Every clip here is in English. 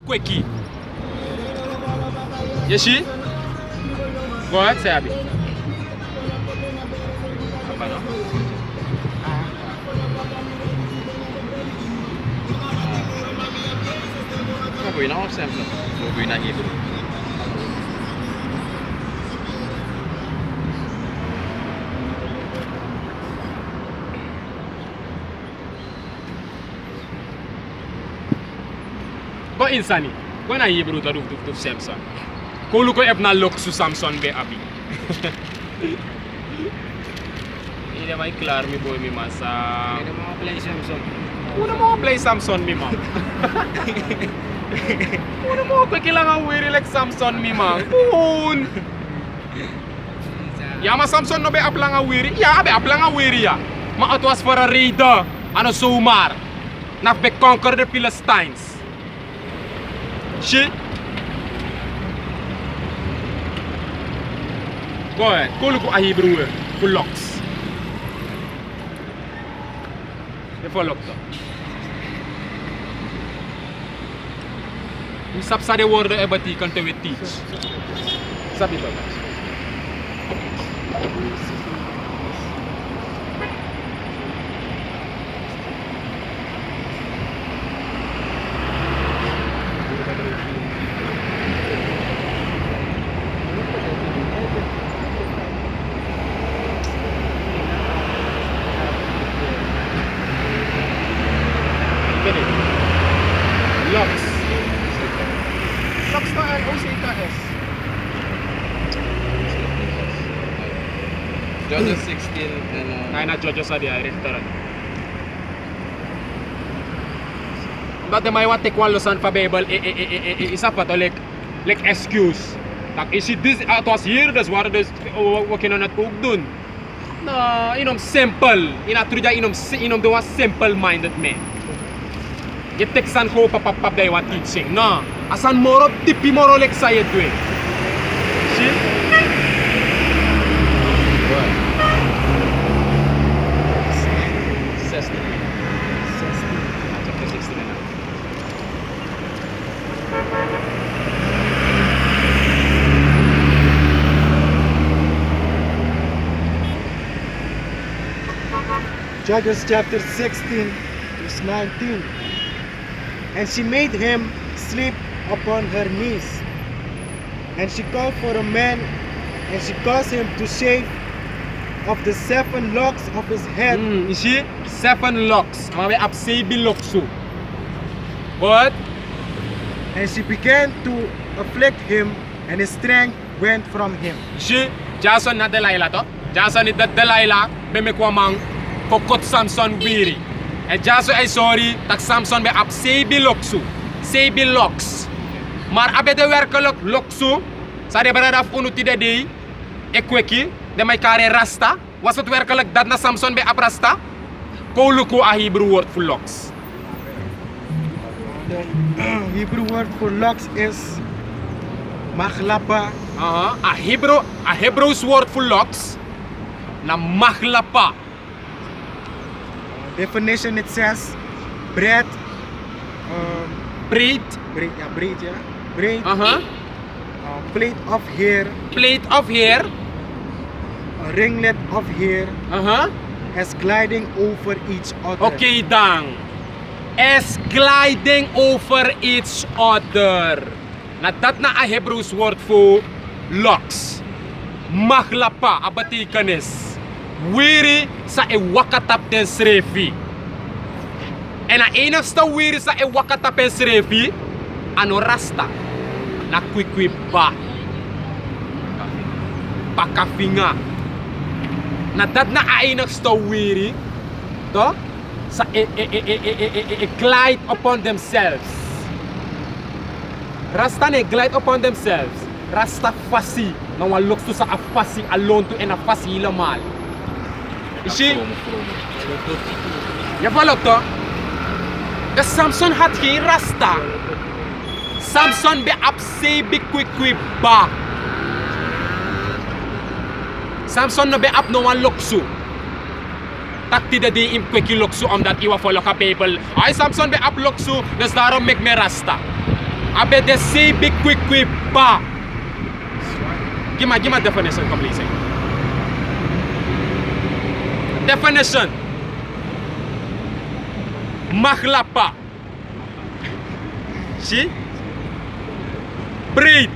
quickie. You see? Go ahead, say Abby. Gagawin ako, Samson. Gagawin na Hebrew. Go insani. Go na Hebrew to do Samson. Ko lu ko eb na lok su Samson be abi. Ini may klar mi boy mi masa. Ini mau play Samsung. Una mo play Samson mi mang. Una mo ko kailangan wiri like Samson mi mang. Kun. Ya ma Samson no be aplang a wiri. Ya be aplang a wiri ya. Ma it was for a raider. Ano sumar. Na be conquer the Philistines. Shit. Go ahead. Kolo ko a Hebrew for locks. E for lock to. Yung sapsa de word e bati kan te we teach. Sabi to. Locks. Locks to L-O-C-K-S. Judges 16 and Kaya na Jojo sa di ay restaurant. Dati may wat tekwalo san pa Bible isa pa to like excuse. Tak isi this it was here das war das working on at ug dun. Na inom simple. Inatruja inom do was simple minded man. Iteksan ko papapap day what teaching. No. Asan moro tipi moro like saya dwe. See? Judges chapter 16, verse 19. And she made him sleep upon her knees. And she called for a man, and she caused him to shave of the 7 locks of his head. You see? 7 locks. Mabe absebi loksu. But And she began to afflict him, and his strength went from him. you see? Jason na Delilah to. Jason ni Delilah be me kwamang kokot Samson wiri. E Jason ay sorry tak Samson be absebi loksu. Sebi locks. Maar abe de werkelijk loksu. Sa de beradaf unu tide dei. Ekweki. De may kare rasta. Was het werkelijk dat na Samson be abrasta? Koluku a Hebrew word for locks. The Hebrew word for locks is machlapa. A Hebrew's word for locks na mahlapa. Definition, it says bread, Braid. bread, plate of hair, Plate of hair. a ringlet of hair, as gliding over each other. Okay dang. As gliding over each other. Na dat na a Hebrew's word for locks. Mahlapa abati kanis. Wiri sa iwakatap den srefi. En na enigste wiri sa iwakatap den srefi, ano rasta na kwikwiba. Pakafinga. Na dat na a enigste wiri to sa glide upon themselves. Rasta ne glide upon themselves. Rasta fasi. Na wan looks to sa a fasi alone to en a fasi ilamal. You see? Je volgt toch? De Samson had geen rasta. Samson be apse be quick ba. Samson no be ap no wan loksu. Takti de die im quick loksu omdat iwa follow ka people. Ay Samson be ap loksu, dus daarom make me rasta. Abe de say big quick ba. Give me definition, come please. Definition. Mahlapa. See? Braid.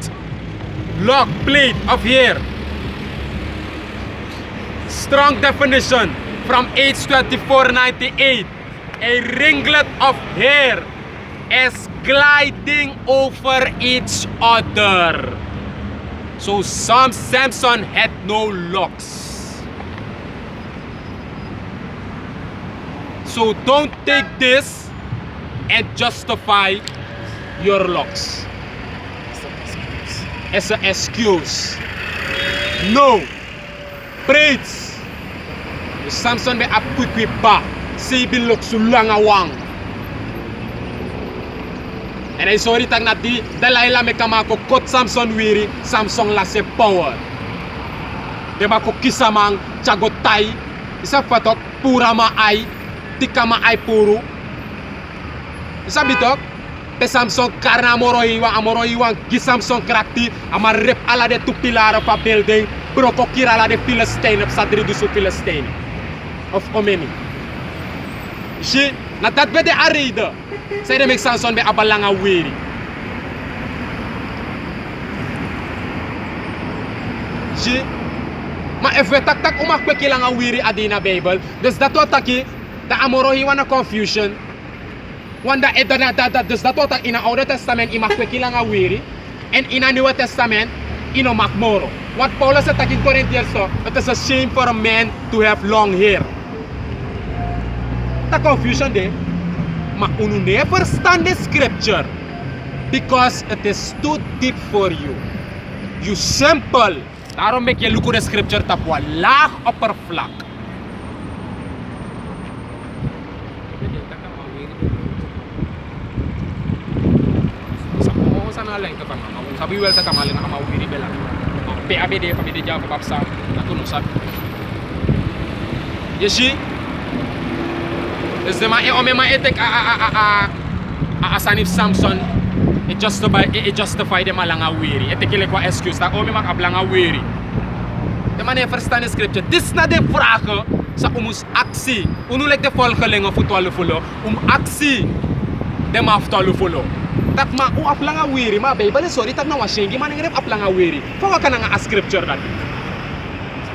Lock blade of hair. Strong definition from age 2498. A ringlet of hair is gliding over each other. So Samson had no locks. So don't take this and justify your locks as an excuse. No. Braids. Samson be ap quick ba. Si bilok sulangawang. And I sorry tag na di Delilah me kamako kot Samson wiri Samson la se power. De mako kisamang chagotai isa patok pura ma ay tika ma ay puru. Isa bitok te Samson karna amoroiwa ki Samson krakti ama rep ala de tu pilar pa building broko kira la de Philistine sa dri du su Philistine of Omeni. Si na dat be de arida. Say de make Samson be abalanga wiri. Si ma efe tak umak pe kilanga wiri adina Bible. Dus dat wat taki da amorohi wana confusion. Wanda dus dat wat in a Oude Testament imak pe kilanga wiri and in a New Testament ino mak moro. What Paulus said in Corinthians so, it is a shame for a man to have long hair. The confusion there. Ma unu never understand the scripture because it is too deep for you. You simple. Daarom make you look at the scripture tapwa laag oppervlak. Sabi wel sa kamali na kamawiri bela. PABD kami di jawab papsa nakuno sabi. Yeshi Is ma etek asanif Samson justify dem alanga wiri. Etekile kwa excuse ta mak ablanga wiri. De man never stand the scripture. Dis na de vragen sa umus aksi. Unu lek de volgelinge voetballen follow. Aksi dem aftallu follow. Tak ma aplanga wiri ma Bible sorry tak na washengi man ngrep aplanga wiri. Fawa kana nga scripture dat.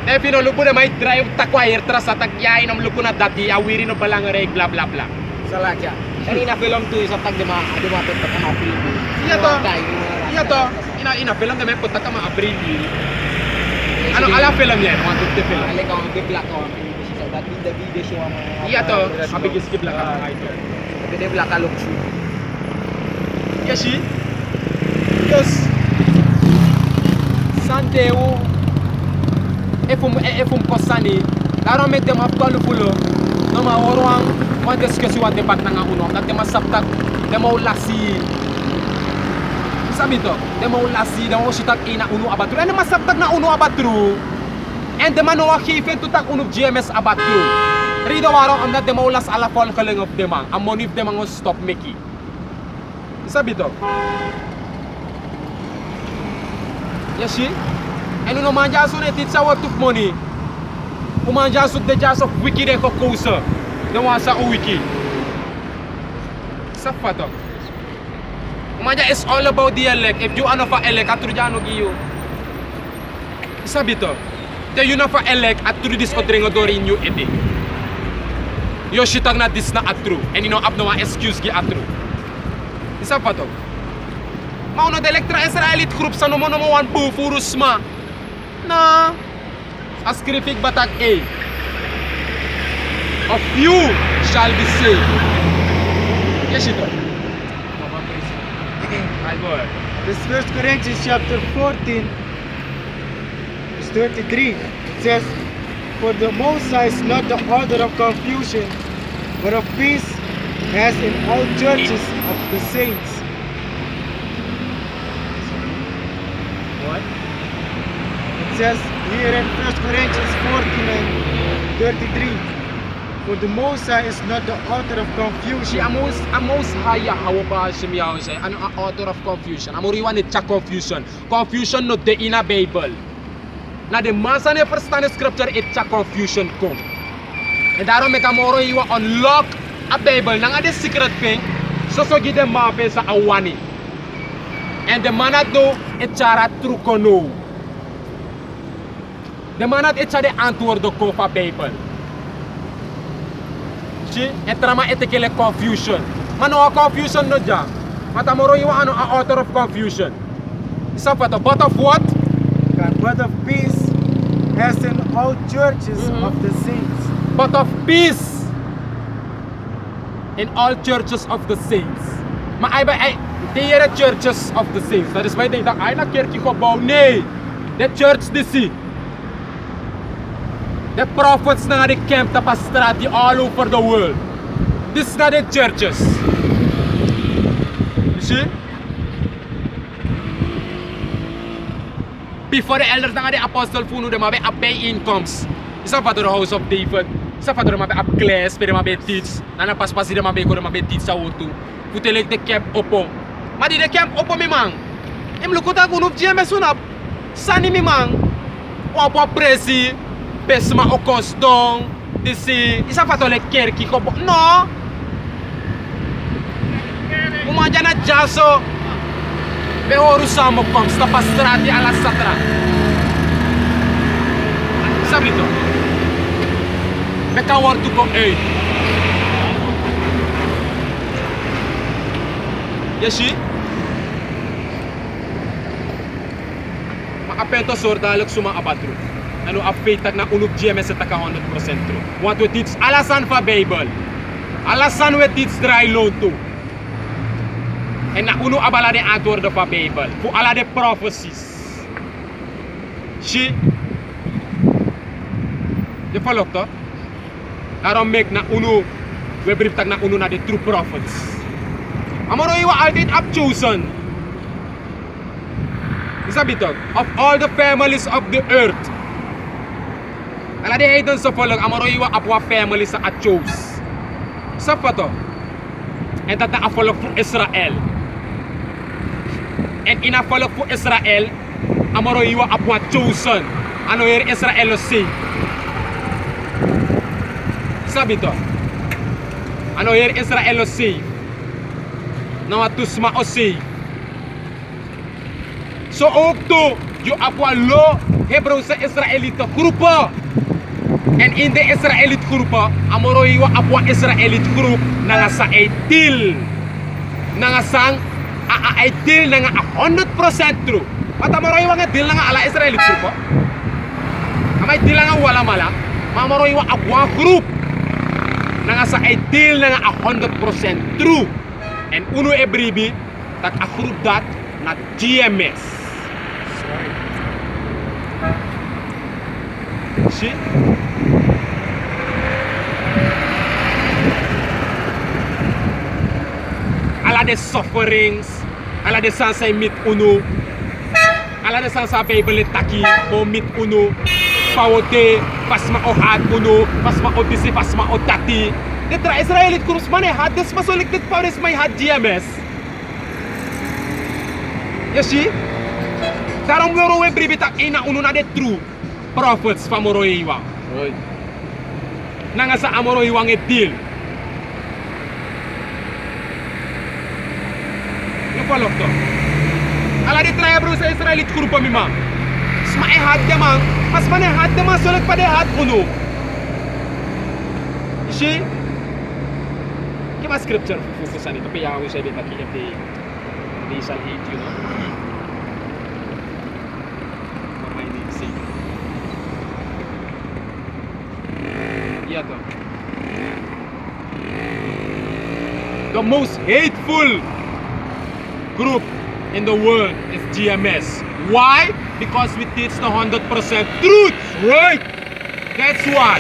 If you look at my drive takwair tras atak ya inom luko na dati awiri no balangare bla bla bla. Salakya. Kanina film tu sa tag dema pet ka happy. Iya to. Ina film dema put ka ma April. Ano ala film niya? Want to film. Ale ka ang black ko. Sa dati the video show mo. Iya to. Abi skip la ka ito. Gede black ka look. Yashi. Yes. Sandeu efum kosani daarom met dem afkalu fulo no ma worwang ma discuss wat debat nga uno dat dem saptak dem lasi samito dem lasi dem shitak ina uno abatru en ma saptak na uno abatru en dem no khife tu tak uno GMS abatru rido waro am dat dem las ala fol kaleng of dem am monif dem ngo stop meki sabito yashi En uno manja so net it's our took money. Umanja so de just of wiki de kokosa. De wasa o wiki. Sapato. Umanja is all about the elect. If you are not for elect atrujano giyo. Sabito. The you not for elect atru this odrengo dori new ede. Yo shitag na this na atru. And you know up no excuse gi atru. Sapato. Mauno de electra Israelite group sa no mo wan bu furusma. Na askrifik batak A. Of you shall be saved. Yes, it does. This 1 Corinthians chapter 14 verse 23 says, For the Most High is not the author of confusion, but of peace, as in all churches of the saints. What? It says here in 1 Corinthians 14 and 33, For the Most High is not the author of She confusion. amos haya hawa shimi yaw say an author of confusion. Amori wan cha confusion. Confusion not the in a Bible. Na de massa ne verstaan de scripture it cha confusion kom. En daarom ik amoro iwa unlock a Bible nanga de secret thing. So gi de mape sa awani. En de manat do it chara trukono. De manat it cha de antwoord do kom van Bible. Zie, en trama etekele confusion. Maar no confusion no ja. Maar amoro iwa ano a author of confusion. Is dat wat? But of what? But of peace, as in all churches of the saints. But of peace in all churches of the saints. Maar hij de here churches of the saints. Dat is why they dat hij na kerkje gebouw. Nee, de church die zie. The prophets na de camp op straat die all over the world. This is not the churches. You see? Before the elders na de apostle funu de mabe pay incomes. Isa pa the house of David. Isa pa de mabe up class, pero mabe teach. Na pas pas de mabe ko de mabe teach sa wotu. Putelek de camp opo. Ma di de camp opo mi mang. Em lukuta kunuf GMS unap. Sani mi mang. Opo presi. Pesma o kostong. Disi. Isa pa to le kerki ko. No. Umanja na jaso. Behoru samo comes sta pastrati alla satra. Sabrito. Beka wortu ko uit. Yashi? Maapento sordalok suma abatru. Ano apetag na unub GMS at 100% true. Want we teach alasan fa Bible. Alasan we teach dry load to. En na uno abala de antwoorden van Bijbel. Voor alle de prophecies. Zie. Je volgt toch? Daarom make na uno. We brief tak na uno na de true prophets. Amaro iwa altijd up chosen. Is dat toch? Of all the families of the earth. Ala de heidens so volg. Amaro iwa apwa families sa at chose. Sa toch? En dat na afolog voor Israël. En in afvallen voor Israël, amaro iwa apwa chosen. Ano hier Israël o si. Sabi to. Ano hier Israël o si. Na watusma o si. So ook to, yo apwa lo Hebreeuwse Israëlieten groepen. En in de Israëliet groepen, amaro iwa apwa Israëliet groep na sa etil. Na sang ay deal na nga 100% true. Matamoroy wa nga deal na nga ala Israeli group. Amay deal na nga wala mala. Mamoroy wa akwa group. Na nga sa ay deal na nga 100% true. And uno ebribi tak a group dat na GMS. Sorry. See? Ala de sufferings, ala de sansa mit uno, ala de sansa Bible taki, mo mit uno, pawote, pasma o hat uno, pasma o disi, pasma o tati. De tra Israelit kurus mane hat, des masolik dit paris may hat GMS. You see? Daarom wero we bribi tak ina uno na de true prophets fa moroiwa. Right. Nanga sa amoroiwa nge deal. Follow to. Ala di try bro sa Israelit grupo mi ma. Sma e hat de man. Mas man e hat de man solek pa de hat uno. Ishi. Que mais scripture fufu sani to piya we say de taki de shall hate you know. Mama ini si. Ya to. The most hateful group in the world is GMS. Why? Because we teach the 100% truth, right? That's why.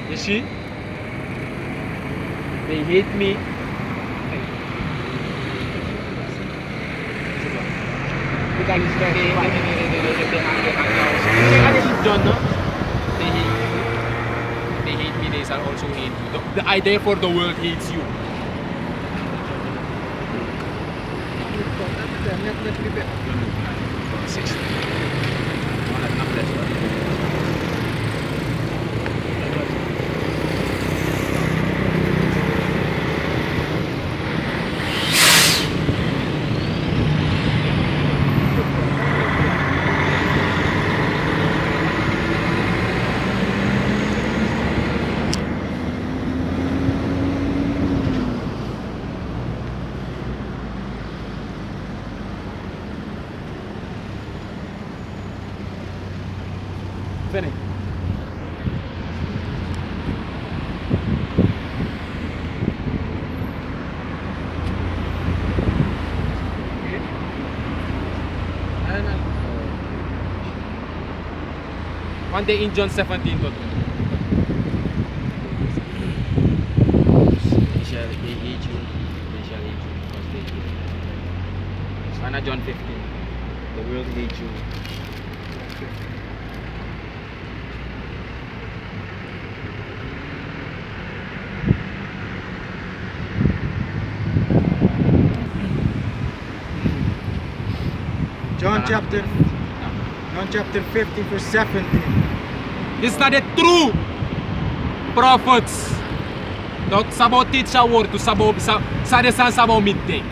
You see? They hate me. Because it's very They fun. hang out. They hate John, no? They hate you. They hate me, they shall also hate you. Therefore the world hates you. Finish. One day in John 17 to. They shall hate you. They shall hate you because they hate you. Sana John 15. The world hates you. John chapter 15 verse 17. These are the true prophets. Dat sabo teach a word to sabo sa de san sabo midday.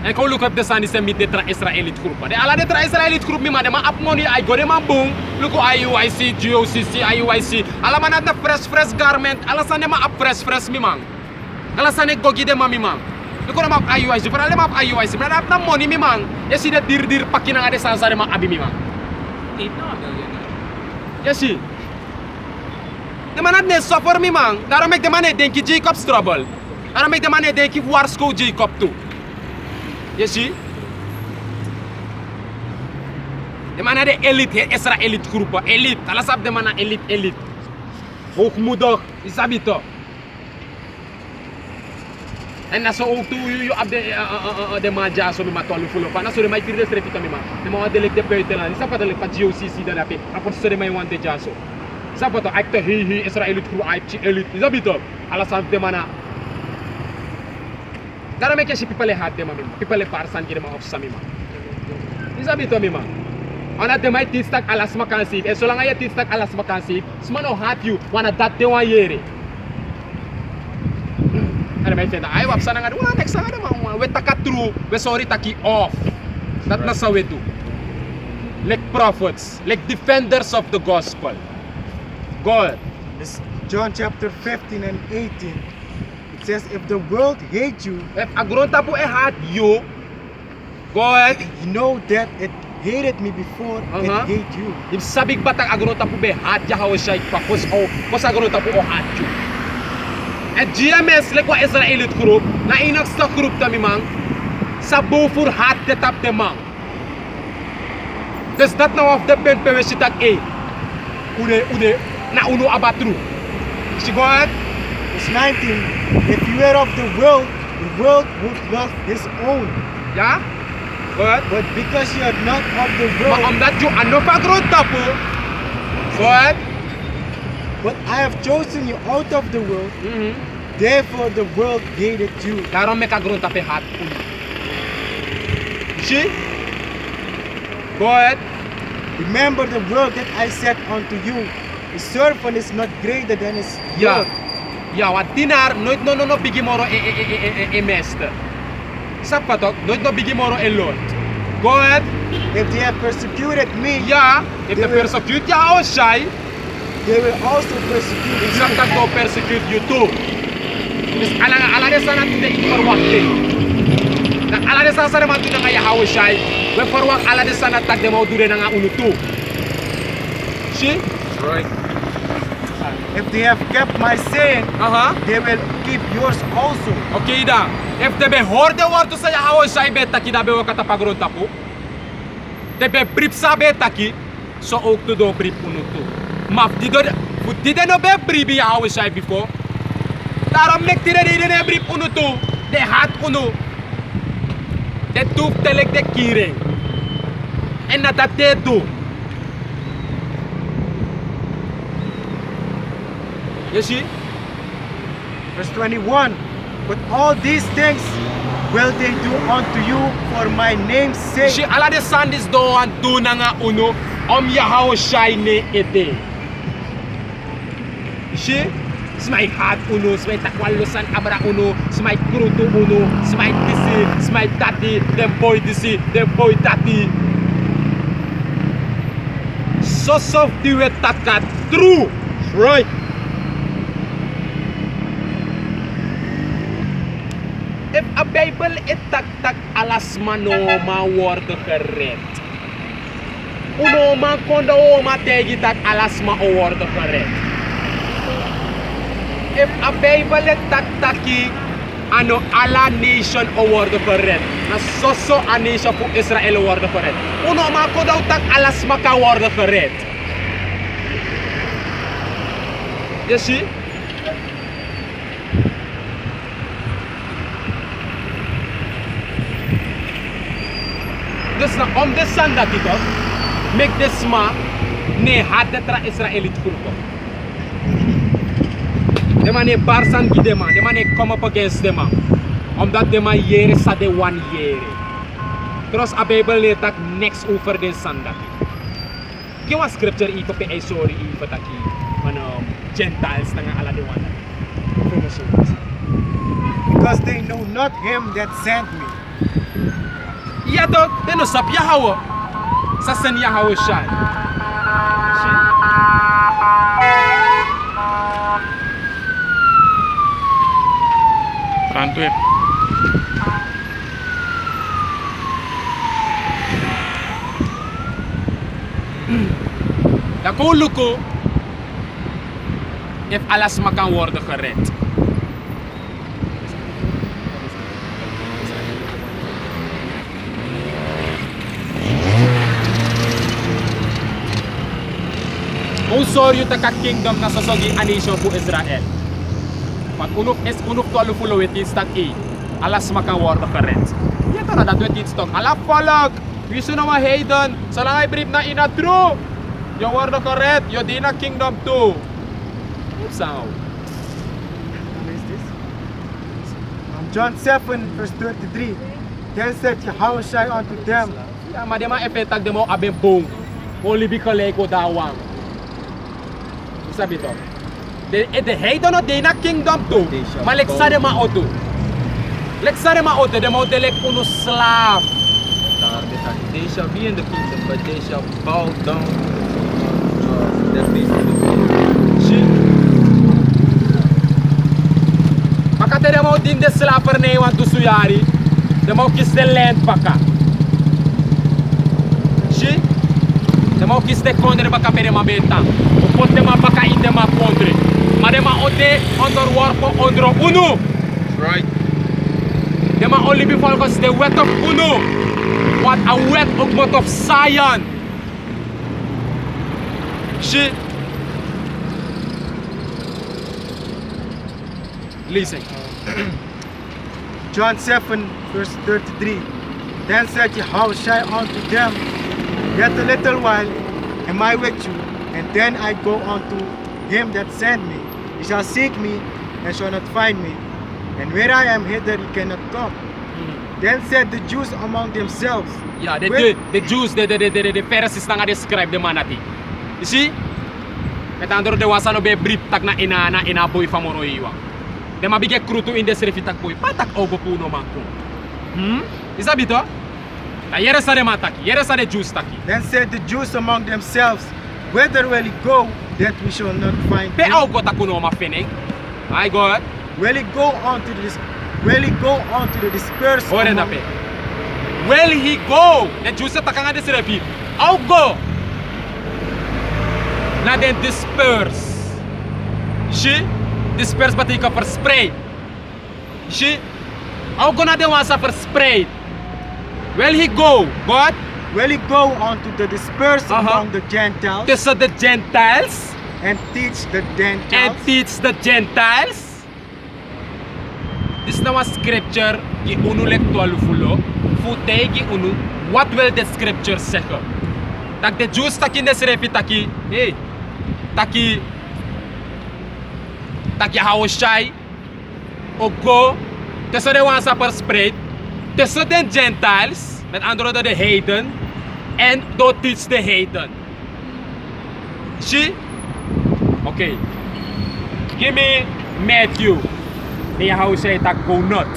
En ko look up the san is a midday tra Israelite group. De ala de tra Israelite group mi ma de ma up money I go de ma boom. Look IUIC, GOCC, IUIC. Ala man na fresh garment. Ala san de ma up fresh mi man. Ala san de gogi de ma mi man. Look on map IUIC. Para de map IUIC. Para na money mi man. Yes de dir pakina de san sa de ma abi mi man. Yes see. The man had suffer me man. Daarom make the man denk Jacob's trouble. Daarom make the man denk Warsko Jacob too. You see? The man had the elite, Israelite groep, elite. Alles op de man elite. Hoogmoedig, isabi to. En dat zo ook toe je op de man ja zo met tolu full op. En zo de mij vierde strefita me man. De man had de buitenland. Is dat wat de GOCC dat heb. Rapport zo de mij want de ja zo. Sabato acte hi Israelite crew aichi elite izabito ala sante mana dara meke si people hat de mami people parsan de ma of samima izabito mima ona de mai tistak ala smakansi e so langa ya tistak ala smakansi smano hat you wana dat de wan yere ada mai tenda ai wap sananga wala next sana ma we takatru we sorry taki off that na sawetu like prophets like defenders of the gospel. God. It's John chapter 15 and 18. It says, if the world hates you, If agronta po hat you, God. you know that it hated me before it hate you. If sabig batang agronta po be hat ya hawa siya pa kos agronta po hat you. And GMS like wa Israelite group na inak sa group ta mimang sa bufur hat de tap de mang. Does that now of the pen pe sitak e. Ude na uno abatru. Si God. Verse 19. If you were of the world would love his own. Yeah? God. But because you are not of the Ma world, that you ano pa agronta po. God. but I have chosen you out of the world, therefore the world hated you. Daarom me agronta pe hat uno. Si? God. Remember the word that I said unto you. The servant is not greater than his Ja. Lord. Ja, wat dinar nooit no bigi moro e meester. Sapa toch? Nooit no bigi moro e lord. Go ahead. If they have persecuted me, Ja, if They the will- persecute ya o shy, they will also persecute you. sometimes go persecute you too. Dus ala de sana de forwakte. Na ala de sana ma tu nga ya hawo shy. We forwak ala de sana tak de mo dure nga unu too. See? Right. If they have kept my saying, they will keep yours also. Okay da. If the be horde warto sa ya hawo shy beta ki da be wakata pagronta po. De be prip sa beta ki so ook to do prip unu too. Maf di do di de no be prip ya hawo shy before. Daarom mek di de prip unu too. De hat unu. De toef telek de kiring. en dat they do. You see? Verse 21. But all these things will they do unto you for my name's sake. See, ala de sandis do an do na nga uno Yahweh shine ete. See? Smai hat uno, smai takwalusan abra uno, smai kruto uno, smai disi, smai tati, them boy disi, them boy tati. So soft the way takat true, right? If a Bible it tak alas manoma word correct. Uno ma konda o ma tegi tak alas ma word correct. If a Bible it taki ano ala nation award correct. Na soso a nation for Israel award correct. Uno ma konda tak alas ma ka award correct. You see? Dus na om de sanda dito, make this ma ne hadde tra Israelit kurko. De man ne barsan gidema, de man ne come up against them. Omdat de man yere sa de one yere. Terus a Bible ne tak next over de sanda. Kiwa scripture ito pe ay sorry ito taki ano Gentiles na nga ala de one. Because they know not him that sent me. Ja toch, den no sap Yahweh. Sa sen Yahweh shine. Rantu ya. Da ko luko if alas makan worden gered. Kung sorry ta kingdom na sasogi anisyo po Israel. Pag unok to alufulo it is tak alas makan word of correct. Yato na dat it stock. Ala follow. Wiso na mahaydan. Sa langay brief na ina true. Yung word of correct. Yung di na kingdom too. Oops, how? Where is this? John 7 verse 33. Then said Yahushua unto them. Ya madema epetag demo abe bong. Only bikale ko dawang. Sabi to. De heiden no de na kingdom too. Maleksa de ma odo. Leksa de ma odo de mo delek uno slave. They shall be in the kingdom, but they shall bow down their face to the king. See? Makate de mo din de slave per ne wan tu suyari. De mo kis de land paka. See? De mo kis de kondre baka pere ma beta. O pote ma baka in de ma kondre. Ma de ma ode onder warpo ondro uno. Right. De ma only be focus the wet of uno. What a wet of of Zion. See? Listen. John 7 verse 33. Then said Yahushua unto them, Yet a little while am I with you, and then I go unto him that sent me. Ye shall seek me, and shall not find me. And where I am hither ye cannot come. Then said the Jews among themselves, Yeah, Where- the Jews, the Pharisees na nga describe the manati. You see? Metandro de wasano be brief tak na inaboy famoro iwa. De mabigay kruto in des refitak boy. Patak ogo puno mako. Isabi to? Na yere sa de mataki, yere sa de Jews taki. Then said the Jews among themselves, Whither will he go, that we shall not find Pe him? ogo takuno mafining. I God. Will he go on to this? Will he go on to the dispersed? Ore na among- pe. Will he go? The Jews takanga des refi. Ogo. Na den disperse. See? Disperse pati ka per spray. See? Ogo na den wasa per spray. Will he go? God? Will he go on to the dispersed Uh-huh. among the Gentiles To the Gentiles and teach the and Gentiles? teach the Gentiles. This na scripture gi unu lektual fulo. Futay gi unu. What will the scripture say? Tak de Jews taki nesrepi taki, hey, taki haushai, o go, tussen de wansa verspreid, tussen de Gentiles, met andere woorden de heiden, en door teach de heiden. Zie? Oké. Give me Matthew. Die houshai tak go not.